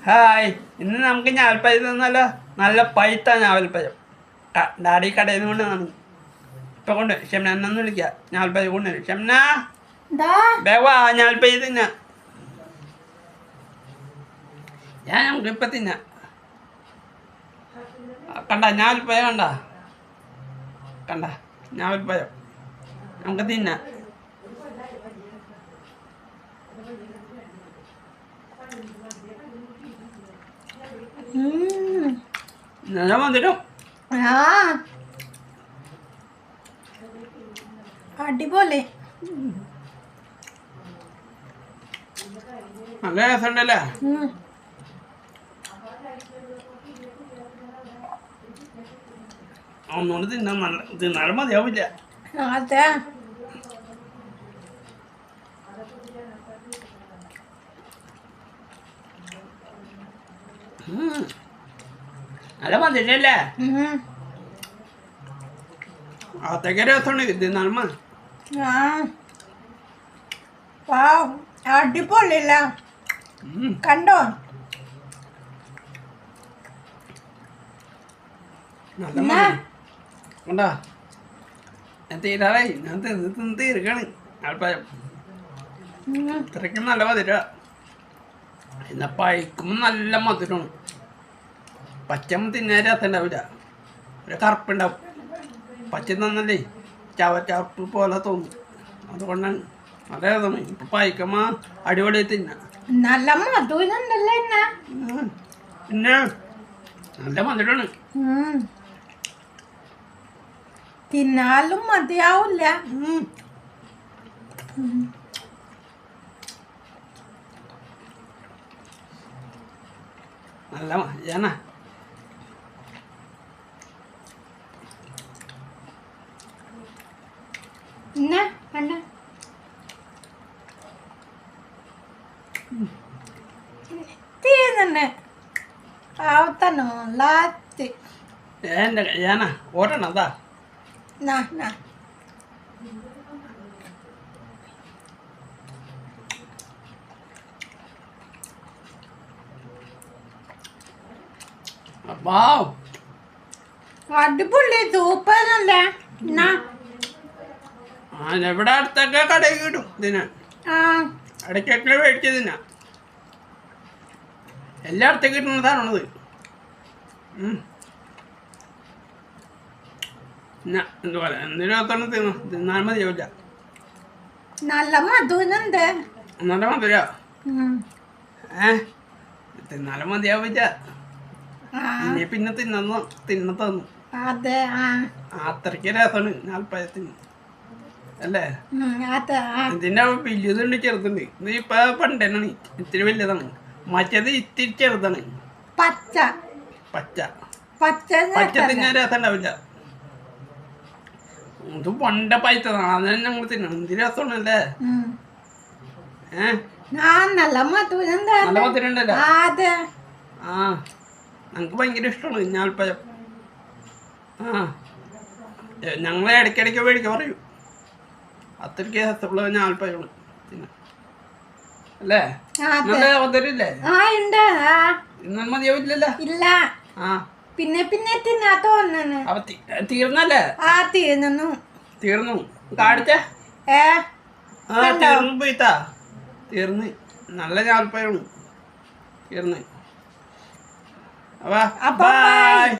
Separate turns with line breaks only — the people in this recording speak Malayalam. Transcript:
ഹായ്, ഇന്ന് നമുക്ക് ഞാവൽപ്പഴം തന്നല്ലോ. നല്ല പഴുത്ത ഞാവൽപ്പഴം ഡാഡി കടയിൽ നിന്ന് കൊണ്ടുവന്നാണ്. ഇപ്പൊ കൊണ്ട് ഷംന എന്നൊന്ന് വിളിക്കാം. ഞാവൽപ്പഴം കൊണ്ടുവരും. ഷംന വേവാ ഞാവൽപ്പഴം തിന്ന. ഞാൻ നമുക്ക് ഇപ്പൊ തിന്ന. കണ്ട ഞാവൽപ്പഴം കണ്ട ഞാവൽപ്പഴം നമുക്ക് തിന്ന. നല്ല വന്നിട്ടും
അടിപൊളി,
നല്ല രസമുണ്ടല്ലേ. ഒന്നുകൊണ്ട് തിന്നാലും മതിയാവില്ല.
അതെ,
നല്ല മതിയല്ലേ. അതൊക്കെ രസമുണ്ട്. തിന്നാലും മതി.
അടിപൊളിയല്ല കണ്ടോ?
നല്ല മതി. കണ്ടാ ഞാൻ തീരാറായി. ഞാൻ തിന്ന് തീർക്കാണ്. ആൾപ്പഴം ഇത്രയ്ക്കും നല്ല മധുര. എന്നാ പഴിക്കുമ്പോൾ നല്ല മധുരമാണ്. പച്ചമ്മ തിന്നാൻ രസം ഉണ്ടാവില്ല, ഒരു കറുപ്പുണ്ടാവും. പച്ച തന്നല്ലേ ചവച്ചപ്പ് പോലെ തോന്നും. അതുകൊണ്ടാണ് നല്ല രസമാണ്. ഇപ്പൊ പഴിക്കുമ്പോ അടിപൊളി തിന്ന.
നല്ല മധുരണ്ടല്ലേ
പിന്നെ നല്ല മധുരമാണ്.
തിന്നാലും മതിയാവില്ല.
നല്ല മതിയാണ.
കണ്ട തീർന്നെ ആവത്തനോ ലാത്തി
ഓടണം. അതാ
അടിപൊളി സൂപ്പറല്ലേ.
ഇവിടെ അടുത്തൊക്കെ കടയിൽ കിട്ടും ഇതിന്. ഇടയ്ക്കൊക്കെ മേടിച്ച് തിന്ന. എല്ലായിടത്തും കിട്ടുന്ന സാധനമാണത്. എന്താ പറയാ, എന്തിനകത്തോണ്ട് തിന്നാൻ മതിയാവില്ല.
നല്ല മധുരണ്ട്.
നല്ല മധുര. തിന്നാലും മതിയാവില്ല. ഇനി പിന്നെ തിന്നത്തന്നു.
അതെ,
അത്രയ്ക്ക് രസമാണ് ഞാൽപ്പഴത്തിന് അല്ലേ. ഇതിന്റെ വലിയതുണ്ട്, ചെറുതുണ്ട്. ഇത് ഇപ്പൊ പണ്ടനാണ്, ഇത്തിരി വലിയതാണ്. മറ്റേത് ഇത്തിരി ചെറുതാണ്.
പച്ച
തിന്നാൻ രസം ഉണ്ടാവില്ല. ഇത് പണ്ട പഴുത്തതാണ്. അതിനെ ഞങ്ങൾ തിന്നണം. എന്ത് രസമാണല്ലേ.
നല്ല
മധുരം ഉണ്ടല്ലേ. ഞങ്ങൾക്ക് ഭയങ്കര ഇഷ്ടമാണ് ഞാൽപ്പഴം. ഞങ്ങളെ ഇടയ്ക്കിടയ്ക്ക് മേടിക്കാൻ പറയും. അത്രയ്ക്ക് രസമുള്ള ഞാൽപ്പഴമാണ് അല്ലേ. നല്ല മധുരമില്ലേ. ഇന്നും മതിയാവില്ലല്ലോ.
ഇല്ല, പിന്നെ പിന്നെ തിന്നാ തോന്നുന്നു.
തീർന്നല്ലേ. തീർന്നു കാണിച്ചേ. തീർന്നു പോയിത്താ. തീർന്ന് നല്ല ഞാൽപ്പഴമാണ്. തീർന്ന്. അപ്പൊ